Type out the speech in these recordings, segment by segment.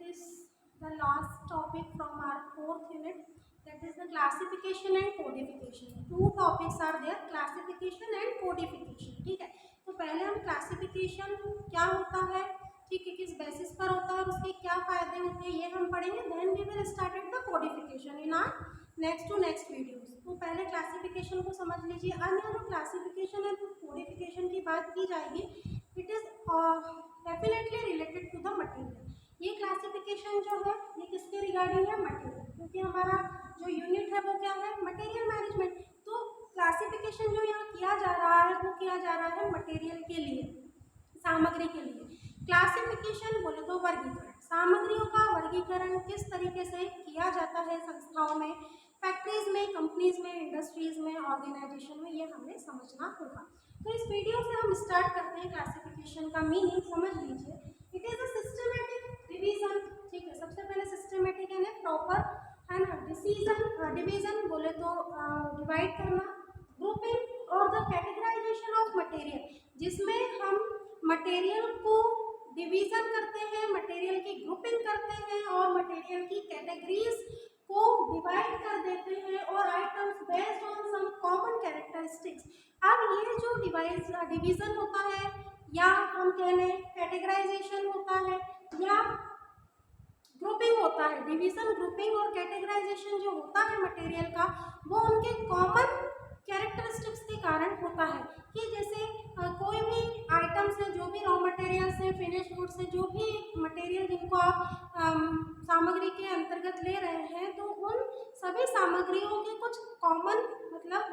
is the last topic from our fourth unit, that is the classification and codification. Two topics are there, classification and codification. ठीक है, तो पहले हम classification क्या होता है, ठीक है, किस बेसिस पर होता है और उसके क्या फायदे होते हैं ये हम पढ़ेंगे. Then we will start the codification in our next videos. तो पहले क्लासिफिकेशन को समझ लीजिए. अन्य जो क्लासिफिकेशन है कोडिफिकेशन की बात की जाएगी, it is definitely related to the material. ये क्लासिफिकेशन जो है ये किसके रिगार्डिंग है, मटेरियल, क्योंकि हमारा जो यूनिट है वो क्या है, मटेरियल मैनेजमेंट. तो क्लासिफिकेशन जो यहाँ किया जा रहा है वो किया जा रहा है मटेरियल के लिए, सामग्री के लिए. क्लासिफिकेशन बोले तो वर्गीकरण, सामग्रियों का वर्गीकरण किस तरीके से किया जाता है संस्थाओं में, फैक्ट्रीज में, कंपनीज में, इंडस्ट्रीज में, ऑर्गेनाइजेशन में, ये हमें समझना होगा. तो इस वीडियो से हम स्टार्ट करते हैं. क्लासिफिकेशन का मीनिंग समझ लीजिए. It is a systematic division. ठीक है, सबसे पहले सिस्टमेटिक यानी प्रॉपर है ना. डिवीजन बोले तो डिवाइड करना, ग्रुपिंग और द कैटेगराइजेशन ऑफ मटेरियल, जिसमें हम मटेरियल को डिवीजन करते हैं, मटेरियल की ग्रुपिंग करते हैं और मटेरियल की कैटेगरीज को डिवाइड कर देते हैं और items based on some common characteristics. अब ये जो डिवीजन होता है या हम कह लें कैटेगराइजेशन होता है या ग्रुपिंग होता है, डिवीजन, ग्रुपिंग और कैटेगराइजेशन जो होता है मटेरियल का, वो उनके कॉमन कैरेक्टरिस्टिक्स के कारण होता है. कि जैसे कोई भी आइटम्स है, जो भी रॉ मटेरियल्स है, फिनिश गुड्स है, जो भी मटेरियल जिनको आप सामग्री के अंतर्गत ले रहे हैं, तो उन सभी सामग्रियों के कुछ कॉमन मतलब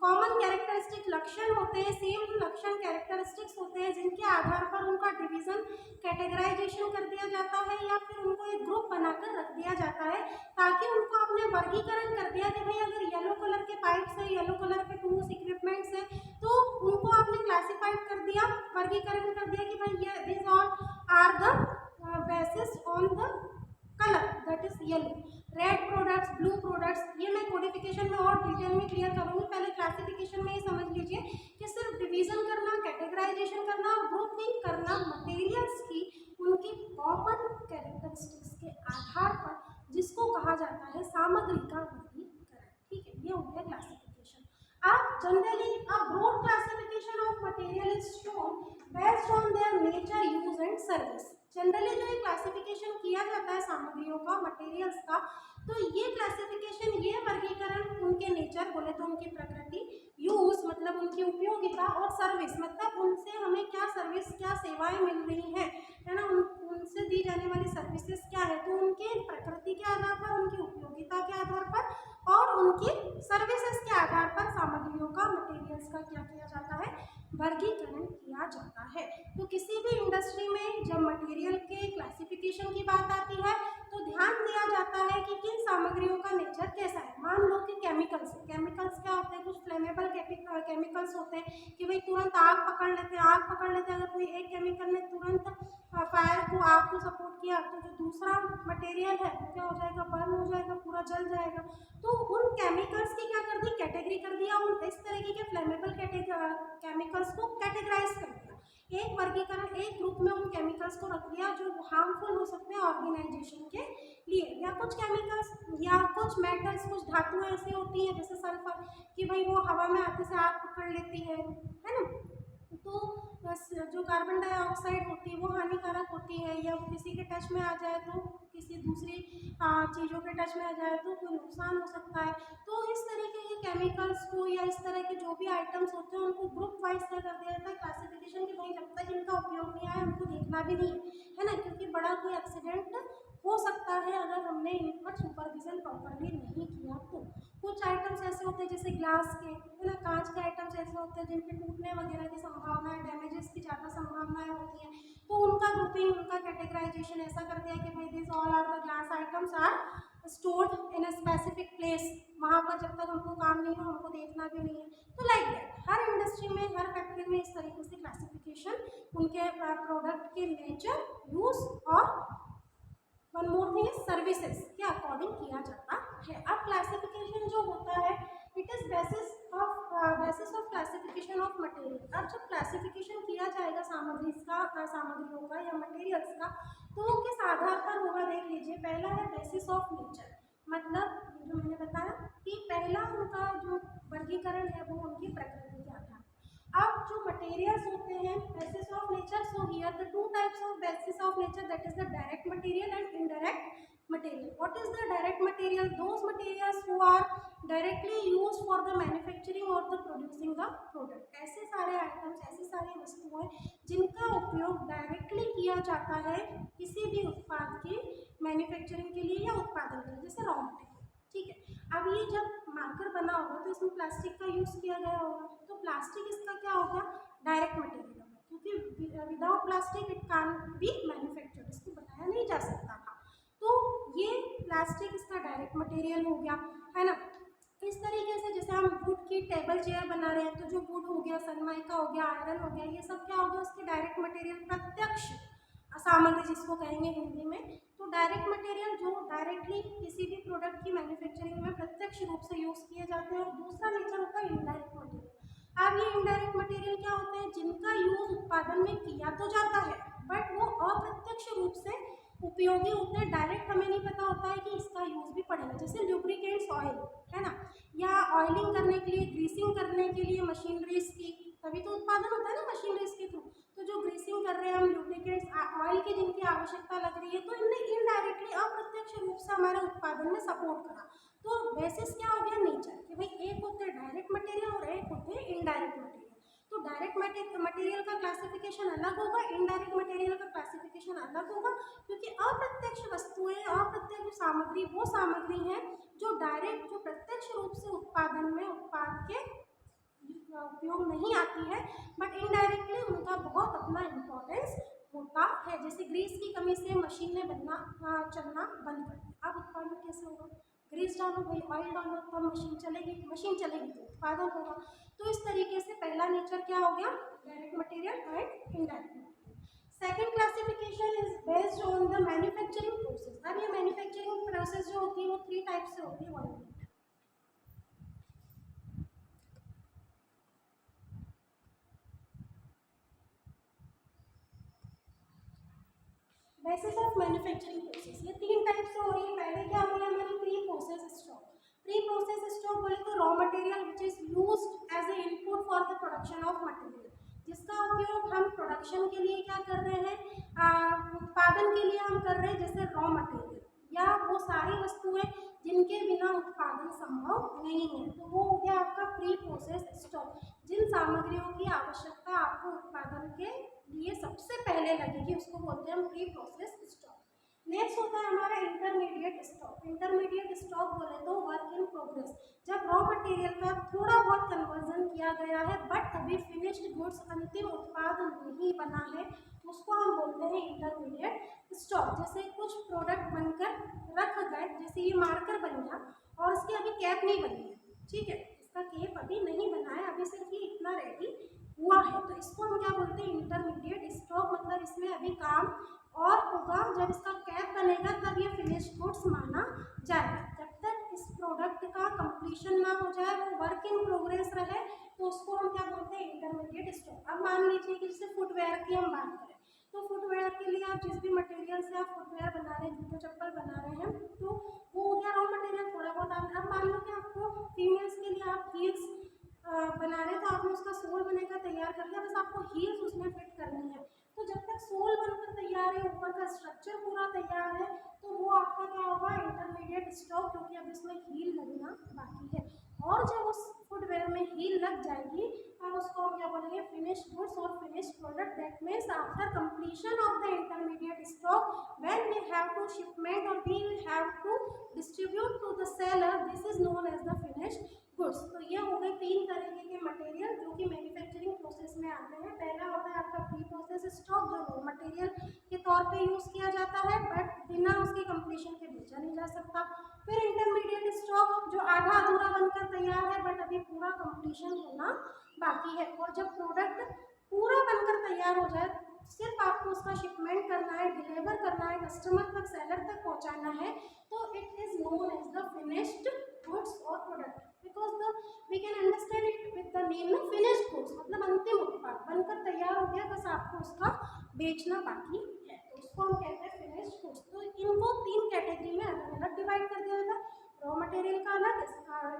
कॉमन कैरेक्टरिस्टिक लक्षण होते हैं, सेम लक्षण कैरेक्टरिस्टिक्स होते हैं, जिनके आधार पर उनका डिवीजन, कैटेगराइजेशन कर दिया जाता है या फिर उनको एक ग्रुप बनाकर रख दिया जाता है, ताकि उनको आपने वर्गीकरण कर दिया कि भाई अगर येलो कलर के पाइप्स है, येलो कलर के टूल्स इक्विपमेंट्स है, तो उनको आपने क्लासिफाइड कर दिया, वर्गीकरण कर दिया कि भाई ये this all are the basis on the colour, that is yellow. Red products, blue products, ये मैं कोडिफिकेशन में और डिटेल में क्लियर करूंगी. पहले क्लासिफिकेशन में ही समझ लीजिए कि सिर्फ डिवीजन करना, कैटेगराइजेशन करना और ग्रुपिंग करना मटेरियल्स की उनकी कॉमन कैरेक्टरिस्टिक्स के आधार पर, जिसको कहा जाता है सामग्री का वर्गीकरण. ठीक है, ये हो गया क्लासिफिकेशन. अब generally a broad classification of material is shown based on their nature, use and service. Generally जो ये क्लासिफिकेशन किया जाता है सामग्रियों का, मटेरियल्स का, तो ये क्लासिफिकेशन, ये वर्गीकरण उनके नेचर बोले तो उनकी प्रकृति, यूज मतलब उनकी उपयोगिता और सर्विस मतलब उनसे हमें क्या सर्विस, क्या सेवाएं मिल रही हैं, है ना, उनसे दी जाने वाली सर्विसेज क्या है, तो उनके प्रकृति के आधार पर, उनकी उपयोगिता के आधार पर और उनकी सर्विसेज के आधार पर सामग्रियों का, मटेरियल्स का क्या किया जाता है, वर्गीकरण किया जाता है. तो किसी भी इंडस्ट्री में जब मटेरियल के क्लासिफिकेशन की बात आती है तो ध्यान दिया जाता है कि किन सामग्रियों का नेचर कैसा है. मान लो कि केमिकल्स क्या होते हैं, कुछ फ्लेमेबल केमिकल्स होते हैं कि भाई तुरंत आग पकड़ लेते हैं. अगर कोई एक केमिकल ने तुरंत फायर को, आग को सपोर्ट किया, तो जो दूसरा मटेरियल है वो क्या हो जाएगा, बर्न हो जाएगा, पूरा जल जाएगा. तो उन केमिकल्स की क्या कर दी, कैटेगरी कर दिया, उन इस तरीके के फ्लेमेबल केमिकल्स को कैटेगराइज कर दिया, एक वर्गीकरण, एक ग्रुप में उन केमिकल्स को रख दिया जो हार्मफुल हो सकते हैं ऑर्गेनाइजेशन के लिए. या कुछ केमिकल्स या कुछ मेटल्स, कुछ धातुएं ऐसी होती हैं जैसे सल्फर कि भाई वो हवा में आते से आग पकड़ लेती है ना. तो बस जो कार्बन डाइऑक्साइड होती है वो हानिकारक होती है, या किसी के टच में आ जाए तो, किसी दूसरी चीज़ों के टच में आ जाए तो कोई नुकसान हो सकता है. तो इस तरीके के केमिकल्स को या इस तरह के जो भी आइटम्स होते हैं उनको ग्रुप वाइज क्या कर दिया जाता है क्लासिफिकेशन, कि भाई जब तक इनका उपयोग नहीं आया उनको देखना भी नहीं है ना, क्योंकि बड़ा कोई एक्सीडेंट हो सकता है अगर हमने इन पर सुपरविजन प्रॉपरली नहीं किया तो. कुछ आइटम्स ऐसे होते हैं जैसे ग्लास के, है ना, कांच के आइटम्स ऐसे होते हैं जिनके टूटने वगैरह की संभावनाएं, डैमेजेस की ज़्यादा संभावनाएं होती हैं, तो उनका ग्रुपिंग, उनका कैटेगराइजेशन ऐसा कर दिया कि भाई this all are the glass items are stored in a specific place. वहाँ पर जब तक हमको काम नहीं हो हमको देखना भी नहीं है. तो लाइक दैट हर इंडस्ट्री में, हर फैक्ट्री में इस तरीके से क्लासिफिकेशन उनके प्रोडक्ट के नेचर, यूज और one more thing is services के अकॉर्डिंग किया जाता है. अब क्लासिफिकेशन जो होता है it is basis of basis of classification of material. अब जब क्लासिफिकेशन किया जाएगा सामग्रियों का या मटेरियल्स का, तो वो किस आधार पर होगा देख लीजिए। पहला है बेसिस ऑफ नेचर, मतलब जो मैंने बताया कि पहला उनका जो वर्गीकरण है वो उनकी प्रकृति के आधार। अब जो मटेरियल्स होते हैं basis of nature, so here the two types of basis of nature, that is the direct material and indirect material. What is the direct material? Those materials who are directly used for the manufacturing or the producing the product. ऐसे सारे items, ऐसी सारी वस्तुएं जिनका उपयोग directly किया जाता है किसी भी उत्पाद की मैन्युफैक्चरिंग के लिए या उत्पादन के लिए, जैसे रॉ मटेरियल। ठीक है, अब ये जब मार्कर बना होगा तो इसमें प्लास्टिक का यूज़ किया गया होगा, तो प्लास्टिक इसका क्या होगा, डायरेक्ट मटेरियल होगा, क्योंकि without plastic it can be manufactured, इसको बनाया नहीं जा सकता था। तो ये प्लास्टिक इसका डायरेक्ट मटेरियल हो गया, है ना। इस तरीके से जैसे हम वुड की टेबल चेयर बना रहे हैं, तो जो वुड हो गया, सनमाइका हो गया, आयरन हो गया, ये सब क्या हो गया, उसके डायरेक्ट मटेरियल, प्रत्यक्ष सामग्री जिसको कहेंगे हिंदी में। तो डायरेक्ट मटेरियल जो डायरेक्टली किसी भी प्रोडक्ट की मैन्युफैक्चरिंग में प्रत्यक्ष रूप से यूज़ किए जाते हैं। और दूसरा नेचर होता है इनडायरेक्ट मटेरियल। अब ये इनडायरेक्ट मटेरियल क्या होते हैं, जिनका यूज़ उत्पादन में किया तो जाता है बट वो अप्रत्यक्ष रूप से उपयोगी होते हैं, डायरेक्ट हमें नहीं पता होता है कि इसका यूज़ भी पड़ेगा। जैसे ल्यूब्रिकेंट्स ऑयल, है ना, या ऑयलिंग करने के लिए, ग्रीसिंग करने के लिए मशीनरीज की, तभी तो उत्पादन होता है ना मशीनरीज के थ्रू। तो जो ग्रीसिंग कर रहे हैं हम, ल्यूब्रिकेंट्स ऑयल की जिनकी आवश्यकता लग रही है, तो इनने इनडायरेक्टली अप्रत्यक्ष रूप से हमारे उत्पादन में सपोर्ट करा। तो बेसिस क्या हो गया, नेचर, कि भाई एक होते हैं डायरेक्ट मटेरियल और एक होते हैं इनडायरेक्ट मटेरियल। तो डायरेक्ट मटेरियल का क्लासिफिकेशन अलग होगा, इनडायरेक्ट मटेरियल का क्लासिफिकेशन अलग होगा, क्योंकि अप्रत्यक्ष वस्तुएं, अप्रत्यक्ष सामग्री वो सामग्री है जो डायरेक्ट, जो प्रत्यक्ष रूप से उत्पादन में उत्पाद के उपयोग नहीं आती है, बट इनडायरेक्टली उनका बहुत अपना इम्पोर्टेंस होता है। जैसे ग्रीस की कमी से मशीनें बनना चलना बंद कर दी, अब उत्पादन कैसे होगा, ग्रीस डालो भाई, ऑयल डालो, तब मशीन चलेगी, मशीन चलेगी तो उत्पादन होगा। तो इस तरीके से पहला नेचर क्या हो गया, direct material and indirect material. Second classification is based on the manufacturing process. अब ये मैन्युफैक्चरिंग प्रोसेस जो होती है वो 3 टाइप से होती है। बेसिस ऑफ मैन्युफैक्चरिंग प्रोसेस, ये 3 टाइप से हो रही है। पहले क्या हो रही है हमारी, pre process stock. Pre process stock बोले तो raw material which is used as a input for the production of material, जिसका उपयोग हम प्रोडक्शन के लिए क्या कर रहे हैं, उत्पादन के लिए हम कर रहे हैं, जैसे रॉ मटेरियल, या वो सारी वस्तुएं जिनके बिना उत्पादन संभव नहीं है। तो वो हो गया आपका प्री प्रोसेस स्टॉक, जिन सामग्रियों की आवश्यकता आपको उत्पादन के लिए सबसे पहले लगेगी, उसको बोलते हैं हम प्री प्रोसेस स्टॉक। नेक्स्ट होता है हमारा इंटरमीडिएट स्टॉक। इंटरमीडिएट स्टॉक बोले तो वर्क इन प्रोग्रेस, जब रॉ मटेरियल का थोड़ा बहुत कन्वर्जन किया गया है बट अभी फिनिश्ड गुड्स, अंतिम उत्पाद नहीं बना है, उसको हम बोलते हैं इंटरमीडिएट स्टॉक। जैसे कुछ प्रोडक्ट बनकर रख गए, जैसे ये मार्कर बन गया और इसकी अभी कैप नहीं बनी है, ठीक है, इसका कैप अभी नहीं बना है, अभी सिर्फ ये इतना रेडी हुआ है, तो इसको हम क्या बोलते हैं, इंटरमीडिएट स्टॉक। मतलब इसमें अभी काम और होगा, जब इसका कैप बनेगा तब ये फिनिश्ड गुड्स माना जाएगा। जब तक इस प्रोडक्ट का कंप्लीशन ना हो जाए, वो वर्क इन प्रोग्रेस रहे, तो उसको हम क्या बोलते हैं, इंटरमीडिएट स्टॉक। अब मान लीजिए कि जैसे फुटवेयर की हम बात करें, तो फुटवेयर के लिए आप जिस भी मटेरियल से आप फुटवेयर बना रहे हैं, जूते चप्पल बना रहे हैं, तो वो हो गया रॉ मटेरियल थोड़ा बहुत। अब मान लो कि आपको फीमेल्स के लिए आप हील्स बना रहे हैं, तो आपने उसका सोल बनेगा तैयार कर लिया, बस आपको हील्स उसमें फिट करनी है। तो जब तक सोल बनकर तैयार है, ऊपर का स्ट्रक्चर पूरा तैयार है, तो वो आपका क्या होगा, इंटरमीडिएट स्टॉक, क्योंकि अब इसमें हील लगना बाकी है। और जब उस फुटवेयर में हील लग जाएगी, तब उसको हम क्या बोलेंगे, फिनिश्ड गुड्स और finished product. That means after completion of the intermediate stock, when we have to shipment और we have to distribute to the seller, this is known as the finished goods. तो ये हो गए 3 तरीके के material जो कि मैन्युफैक्चरिंग प्रोसेस में आते हैं। पहला होता है आपका प्री प्रोसेस स्टॉक, जो रॉ मटेरियल के तौर पे यूज़ किया जाता है बट बिना उसके कंप्लीशन के बेचा नहीं जा सकता। फिर इंटरमीडिएट स्टॉक, जो आधा अधूरा बनकर तैयार है बट अभी पूरा कंप्लीशन होना बाकी है। और जब प्रोडक्ट पूरा बनकर तैयार हो जाए, सिर्फ आपको उसका शिपमेंट करना है, डिलीवर करना है, कस्टमर तक, सेलर तक पहुंचाना है, तो it is known as the finished goods और product. Because the we can understand it with the name ना फिनिश्ड गुड्स, मतलब अंतिम उत्पाद बनकर तैयार हो गया, बस आपको उसका बेचना बाकी है, तो उसको हम कहते हैं फिनिश्ड गुड्स। तो इनको 3 कैटेगरी में अलग अलग डिवाइड कर दिया था, रॉ मटेरियल का अलग,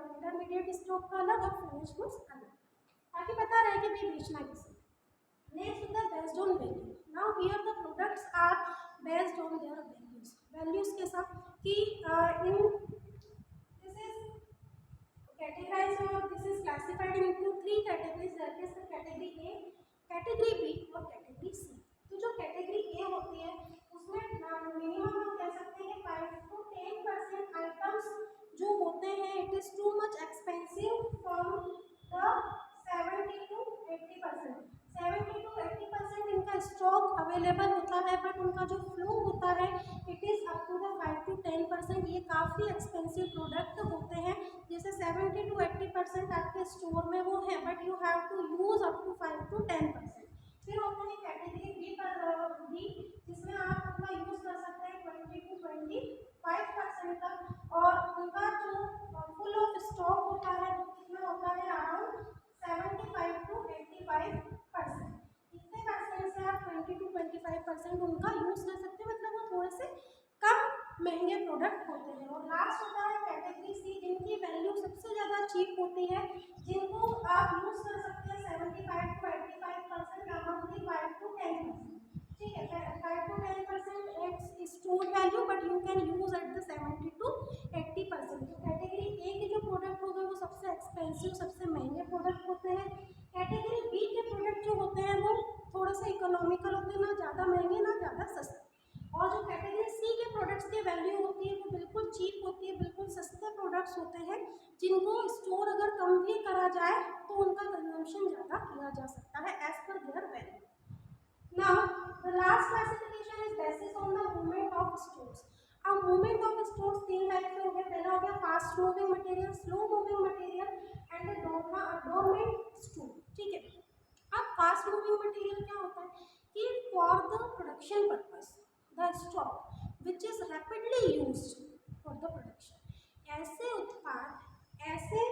इंटरमीडिएट स्टॉक का अलग और फिनिश्ड गुड्स अलग, ताकि पता रहे कि भाई बेचना किसे। Next, the based on value. Now here the products are based on their values. Values के साथ कि in this is categorized or this is classified into 3 categories. That is the category A, category B और category C. तो जो category A होती है उसमें minimum हम कह सकते हैं 5 to 10% items जो होते हैं it is too much expensive from the 70 to 80%. 70 to 80% इनका स्टॉक अवेलेबल होता है, बट उनका जो फ्लो होता है it is up to the 5 to 10%। ये काफ़ी एक्सपेंसिव प्रोडक्ट होते हैं, जैसे 70 to 80% आपके स्टोर में वो है, but you have to use up to 5 to 10%। फिर होते हैं कैटेगरी बी, जिसमें आप अपना यूज़ कर सकते हैं 20 to 25% तक, और उनका जो फुल ऑफ स्टॉक होता है वो कितना होता है अराउंड 75 to 85%। इतने परसेंट से आप 20 to 25% उनका यूज़ कर सकते हैं, मतलब वो थोड़े से कम महंगे प्रोडक्ट होते हैं। और लास्ट होता है कैटेगरी सी, जिनकी वैल्यू सबसे ज़्यादा चीप होती है, जिनको आप यूज़ कर सकते हैं 75 to 85% अमाउंट 5 to 10%। ठीक है, 5 to 10% at store value, but you can use at the 70 to 80%। तो कैटेगरी ए के जो प्रोडक्ट होंगे वो सबसे एक्सपेंसिव, सबसे महंगे प्रोडक्ट होते हैं। कैटेगरी बी के प्रोडक्ट जो होते हैं वो थोड़ा सा इकोनॉमिकल होते हैं, ना ज़्यादा महंगे ना ज़्यादा सस्ते। और जो कैटेगरी सी के प्रोडक्ट्स की वैल्यू होती है वो बिल्कुल चीप होती है, बिल्कुल सस्ते प्रोडक्ट्स होते हैं, जिनको स्टोर अगर कम भी करा जाए तो उनका कंजम्पशन ज़्यादा किया जा सकता है as per their value. Now the last classification is basis on the movement of stores. अब मूवमेंट ऑफ स्टोर्स 3 टाइप के हो गए। पहला हो गया fast moving material, slow moving material and dormant store. ठीक है, अब फास्ट मूविंग मटेरियल क्या होता है कि for the production purpose the stock which is rapidly used for the production. ऐसे उत्पाद, ऐसे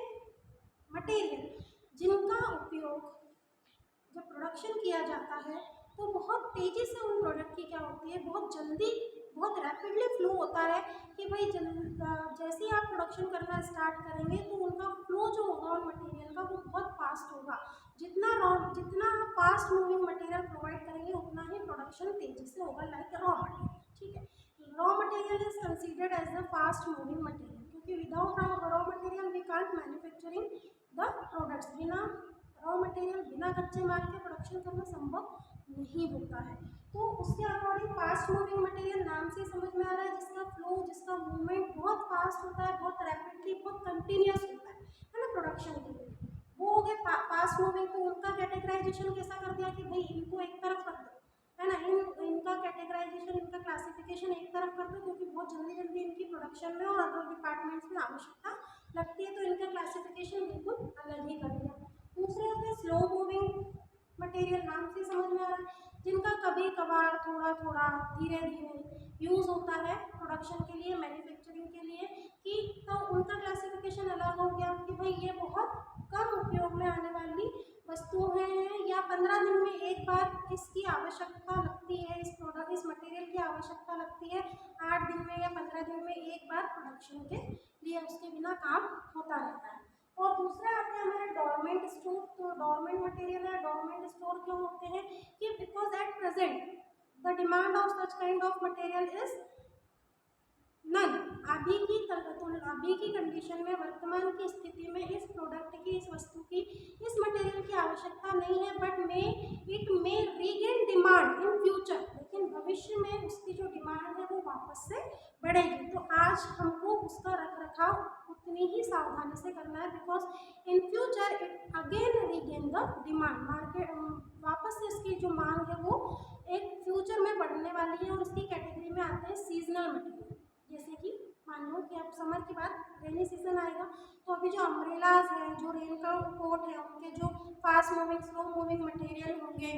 मटेरियल जिनका उपयोग जब प्रोडक्शन किया जाता है तो बहुत तेज़ी से उन प्रोडक्ट की क्या होती है, बहुत जल्दी, बहुत रैपिडली फ्लो होता है कि भाई जैसे ही आप प्रोडक्शन करना स्टार्ट करेंगे तो उनका फ्लो जो होगा उन मटेरियल का वो बहुत फास्ट होगा। जितना फास्ट मूविंग मटेरियल प्रोवाइड करेंगे उतना ही प्रोडक्शन तेज़ी से होगा, लाइक रॉ मटेरियल। ठीक है, raw material is considered as the fast moving material, क्योंकि without raw material we can't manufacturing the products. बिना रॉ मटेरियल, बिना कच्चे माल के प्रोडक्शन करना संभव नहीं होता है। तो उसके अकॉर्डिंग फास्ट मूविंग मटेरियल नाम से समझ में आ रहा है, जिसका फ्लो, जिसका मूवमेंट बहुत फास्ट होता है, बहुत रैपिडली, बहुत कंटिन्यूस होता है ना प्रोडक्शन के लिए, वो हो गए फास्ट मूविंग। तो उनका कैटेगराइजेशन कैसा कर दिया कि भाई इनको एक तरफ रख दो, है ना, इनका कैटेगराइजेशन, इनका क्लासिफिकेशन एक तरफ कर दो, क्योंकि बहुत जल्दी जल्दी इनकी प्रोडक्शन में और अदर डिपार्टमेंट्स में आवश्यकता लगती है, तो इनका क्लासिफिकेशन बिल्कुल अलग ही कर दिया। दूसरे होते हैं स्लो मूविंग मटेरियल, नाम से समझ में आ रहा है, जिनका कभी कभार थोड़ा थोड़ा धीरे धीरे यूज़ होता है प्रोडक्शन के लिए, मैन्युफैक्चरिंग के लिए, कि तो उनका क्लासिफिकेशन अलग हो गया कि भाई ये बहुत कम उपयोग में आने वाली वस्तुएं हैं, या 15 दिन में एक बार इसकी आवश्यकता लगती है, इस मटेरियल की आवश्यकता लगती है, 8 दिन में या 15 दिन में एक बार प्रोडक्शन के लिए, उसके बिना काम होता रहता है। और दूसरा आते हैं हमारे डोरमेंट स्टोर। तो डोरमेंट मटेरियल या डोरमेंट स्टोर क्यों होते हैं कि because at present the demand of such kind of material is none. अभी की कंडीशन में, वर्तमान की स्थिति में इस प्रोडक्ट की, इस वस्तु की, इस मटेरियल की आवश्यकता नहीं है, but it may regain demand in future, लेकिन भविष्य में उसकी जो डिमांड है वो वापस से बढ़ेगी। तो आज हमको उसका रख रखाव उतनी ही सावधानी से करना है, because in future it again regain the demand, market वापस से इसकी जो मांग है वो एक फ्यूचर में बढ़ने वाली है। और उसकी कैटेगरी में आते हैं सीजनल मटेरियल, जैसे कि मान लो कि अब समर के बाद रेनी सीजन आएगा, तो अभी जो अम्ब्रेलाज हैं, जो रेन का कोट है, उनके जो fast moving, slow moving material होंगे,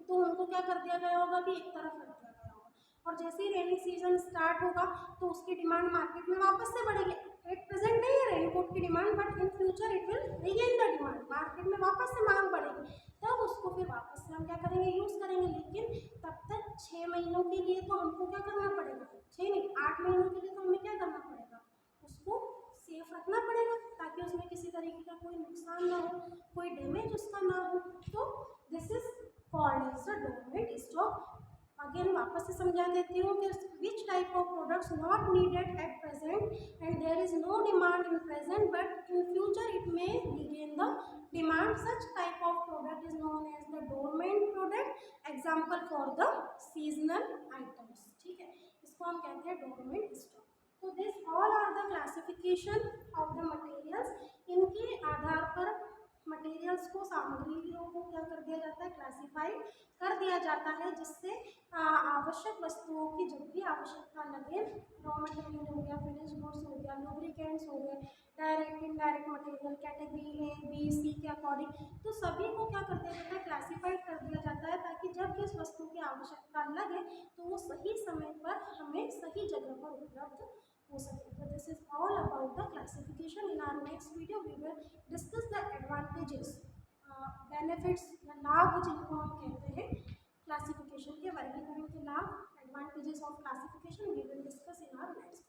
तो उनको क्या कर दिया गया होगा, अभी एक तरफ रख दिया गया होगा। और जैसे ही रेनी सीजन स्टार्ट होगा तो उसकी डिमांड मार्केट में वापस से बढ़ेगी, एट प्रेजेंट नहीं है रेनकोट की demand, but in future it will regain the demand, market में वापस से मांग बढ़ेगी, तब उसको फिर वापस से हम क्या करेंगे, यूज़ करेंगे। लेकिन तब तक 6 महीनों के लिए तो हमको क्या करना पड़ेगा, 6 नहीं 8 महीनों के लिए तो हमें क्या करना पड़ेगा, उसको सेफ रखना पड़ेगा, ताकि उसमें किसी तरीके का कोई नुकसान ना हो, कोई डैमेज उसका ना हो। तो this is called as the dormant stock. Again वापस से समझा देती हूँ कि which type of products not needed at present and there is no demand in present but in future it may regain the demand, such type of product is known as the dormant product, example for the seasonal items. ठीक है, इसको हम कहते हैं dormant stock. तो this all are the classification of the materials. इनके आधार पर materials को, सामग्रियों को क्या कर दिया जाता है, क्लासिफाई कर दिया जाता है, जिससे आवश्यक वस्तुओं की जब भी आवश्यकता लगे, रॉ मटेरियल हो गया, फिनिश गुड्स हो गया, लुब्रिकेंट्स हो गए, direct indirect material category A B C के अकॉर्डिंग, तो सभी को क्या कर दिया जाता है, क्लासिफाइड कर दिया जाता है, ताकि जब किस वस्तु की आवश्यकता लगे तो वो सही समय पर हमें सही जगह पर उपलब्ध हो सके। तो this is all about the classification. In our next video we will discuss the advantages, benefits या लाभ जिनको हम कहते हैं क्लासिफिकेशन के, वर्गीकरण के लाभ, advantages of classification we will discuss in our next